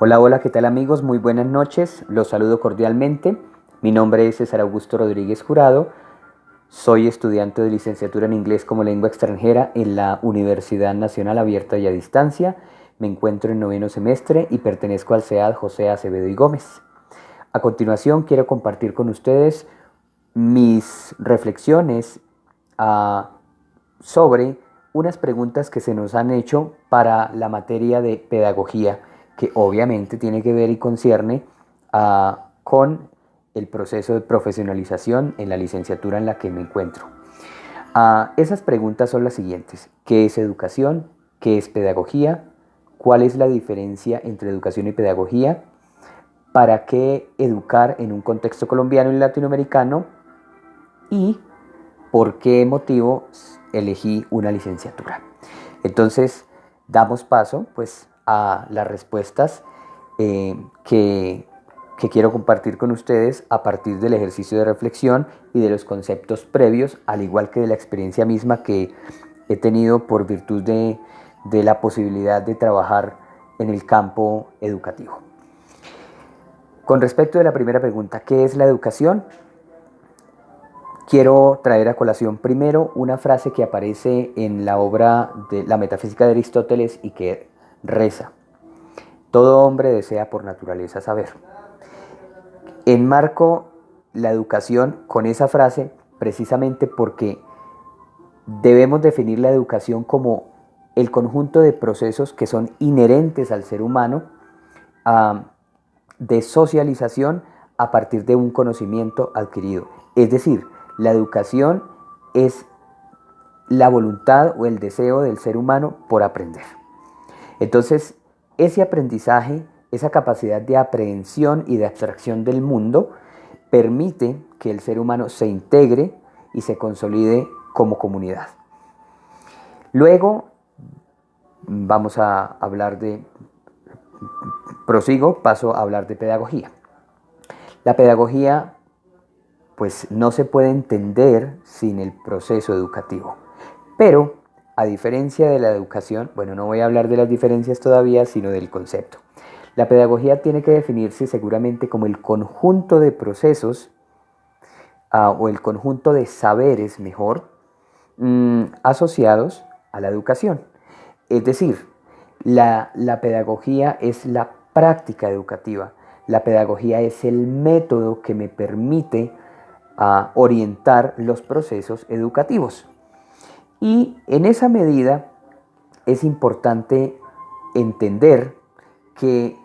Hola, hola, ¿qué tal amigos? Muy buenas noches, los saludo cordialmente. Mi nombre es César Augusto Rodríguez Jurado, soy estudiante de licenciatura en inglés como lengua extranjera en la Universidad Nacional Abierta y a Distancia. Me encuentro en noveno semestre y pertenezco al CEAD José Acevedo y Gómez. A continuación quiero compartir con ustedes mis reflexiones ah, sobre unas preguntas que se nos han hecho para la materia de pedagogía, que obviamente tiene que ver y concierne con el proceso de profesionalización en la licenciatura en la que me encuentro. Esas preguntas son las siguientes: ¿qué es educación? ¿Qué es pedagogía? ¿Cuál es la diferencia entre educación y pedagogía? ¿Para qué educar en un contexto colombiano y latinoamericano? ¿Y por qué motivo elegí una licenciatura? Entonces, damos paso pues a las respuestas eh, que, que quiero compartir con ustedes a partir del ejercicio de reflexión y de los conceptos previos, al igual que de la experiencia misma que he tenido por virtud de la posibilidad de trabajar en el campo educativo. Con respecto de la primera pregunta, ¿qué es la educación? Quiero traer a colación primero una frase que aparece en la obra de la Metafísica de Aristóteles y que reza: todo hombre desea por naturaleza saber. Enmarco la educación con esa frase precisamente porque debemos definir la educación como el conjunto de procesos que son inherentes al ser humano, uh, de socialización a partir de un conocimiento adquirido. Es decir, la educación es la voluntad o el deseo del ser humano por aprender. Entonces, ese aprendizaje, esa capacidad de aprehensión y de abstracción del mundo, permite que el ser humano se integre y se consolide como comunidad. Luego vamos a hablar paso a hablar de pedagogía. La pedagogía pues no se puede entender sin el proceso educativo. Pero, a diferencia de la educación, bueno, no voy a hablar de las diferencias todavía, sino del concepto. La pedagogía tiene que definirse seguramente como el conjunto de procesos o el conjunto de saberes, mejor, asociados a la educación. Es decir, la pedagogía es la práctica educativa. La pedagogía es el método que me permite orientar los procesos educativos. Y en esa medida es importante entender que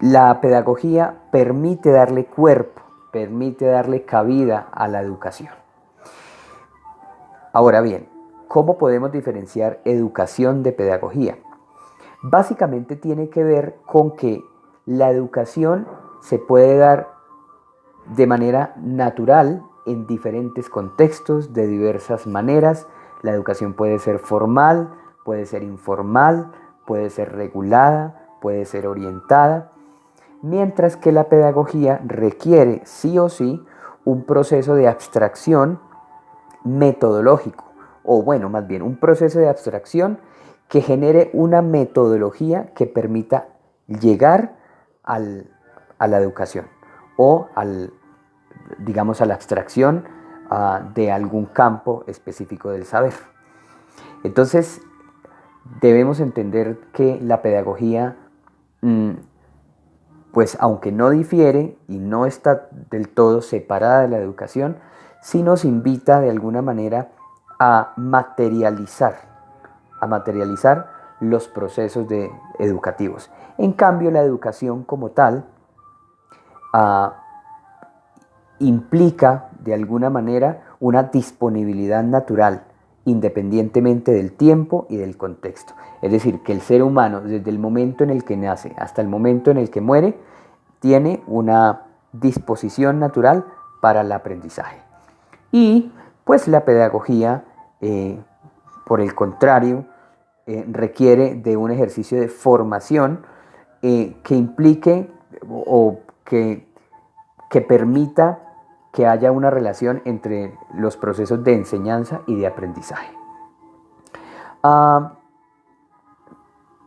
la pedagogía permite darle cuerpo, permite darle cabida a la educación. Ahora bien, ¿cómo podemos diferenciar educación de pedagogía? Básicamente tiene que ver con que la educación se puede dar de manera natural en diferentes contextos, de diversas maneras. La educación puede ser formal, puede ser informal, puede ser regulada, puede ser orientada, mientras que la pedagogía requiere sí o sí un proceso de abstracción metodológico, o bueno, más bien un proceso de abstracción que genere una metodología que permita llegar a la educación o digamos, a la abstracción de algún campo específico del saber. Entonces, debemos entender que la pedagogía, pues aunque no difiere y no está del todo separada de la educación, sí nos invita de alguna manera a materializar los procesos educativos. En cambio, la educación como tal uh, implica de alguna manera una disponibilidad natural, independientemente del tiempo y del contexto. Es decir, que el ser humano, desde el momento en el que nace hasta el momento en el que muere, tiene una disposición natural para el aprendizaje. Y pues la pedagogía, por el contrario, requiere de un ejercicio de formación que implique o que permita que haya una relación entre los procesos de enseñanza y de aprendizaje.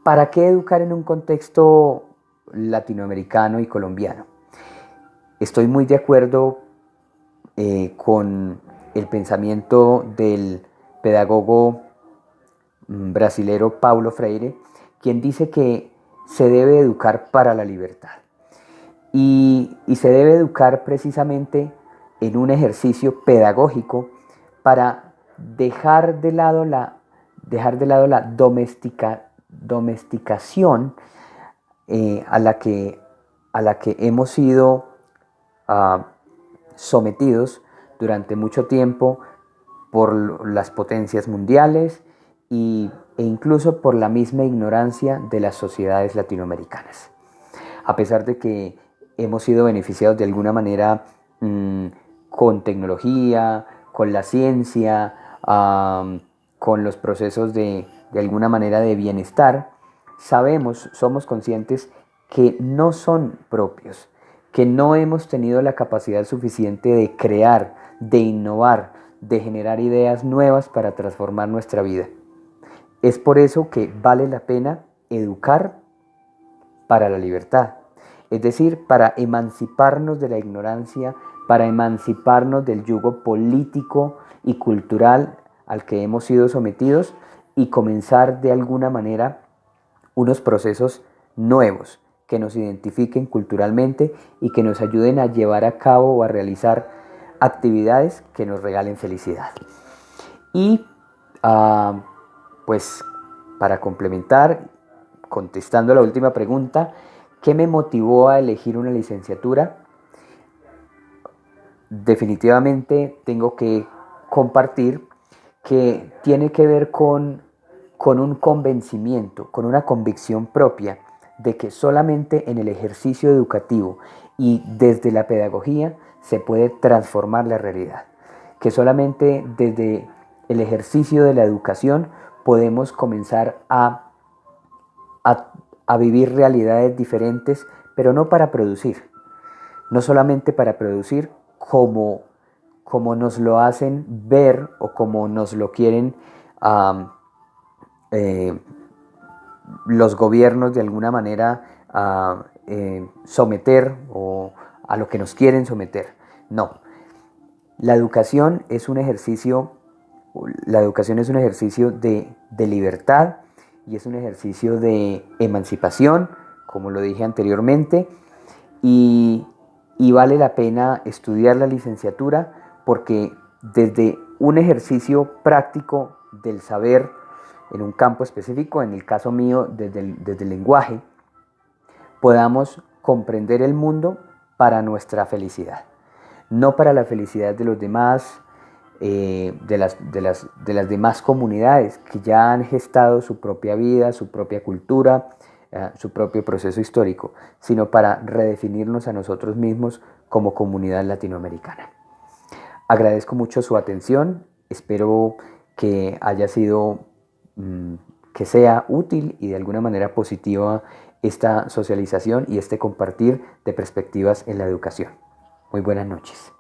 ¿Para qué educar en un contexto latinoamericano y colombiano. Estoy muy de acuerdo con el pensamiento del pedagogo brasilero Paulo Freire, quien dice que se debe educar para la libertad. Y se debe educar precisamente en un ejercicio pedagógico para dejar de lado la domesticación a la que hemos sido sometidos durante mucho tiempo por las potencias mundiales e incluso por la misma ignorancia de las sociedades latinoamericanas. A pesar de que hemos sido beneficiados de alguna manera con tecnología, con la ciencia, con los procesos de alguna manera de bienestar, somos conscientes que no son propios, que no hemos tenido la capacidad suficiente de crear, de innovar, de generar ideas nuevas para transformar nuestra vida. Es por eso que vale la pena educar para la libertad, es decir, para emanciparnos de la ignorancia, para emanciparnos del yugo político y cultural al que hemos sido sometidos y comenzar de alguna manera unos procesos nuevos que nos identifiquen culturalmente y que nos ayuden a llevar a cabo o a realizar actividades que nos regalen felicidad. Y pues para complementar, contestando la última pregunta, ¿qué me motivó a elegir una licenciatura? Definitivamente tengo que compartir que tiene que ver con un convencimiento, con una convicción propia de que solamente en el ejercicio educativo y desde la pedagogía se puede transformar la realidad, que solamente desde el ejercicio de la educación podemos comenzar a vivir realidades diferentes, pero no para producir, no solamente para producir como nos lo hacen ver o como nos lo quieren los gobiernos de alguna manera someter o a lo que nos quieren someter. No, la educación es un ejercicio de libertad y es un ejercicio de emancipación, como lo dije anteriormente, y vale la pena estudiar la licenciatura porque desde un ejercicio práctico del saber en un campo específico, en el caso mío desde el lenguaje, podamos comprender el mundo para nuestra felicidad, no para la felicidad de los demás, de las demás comunidades que ya han gestado su propia vida, su propia cultura, su propio proceso histórico, sino para redefinirnos a nosotros mismos como comunidad latinoamericana. Agradezco mucho su atención, espero que haya sido, que sea útil y de alguna manera positiva esta socialización y este compartir de perspectivas en la educación. Muy buenas noches.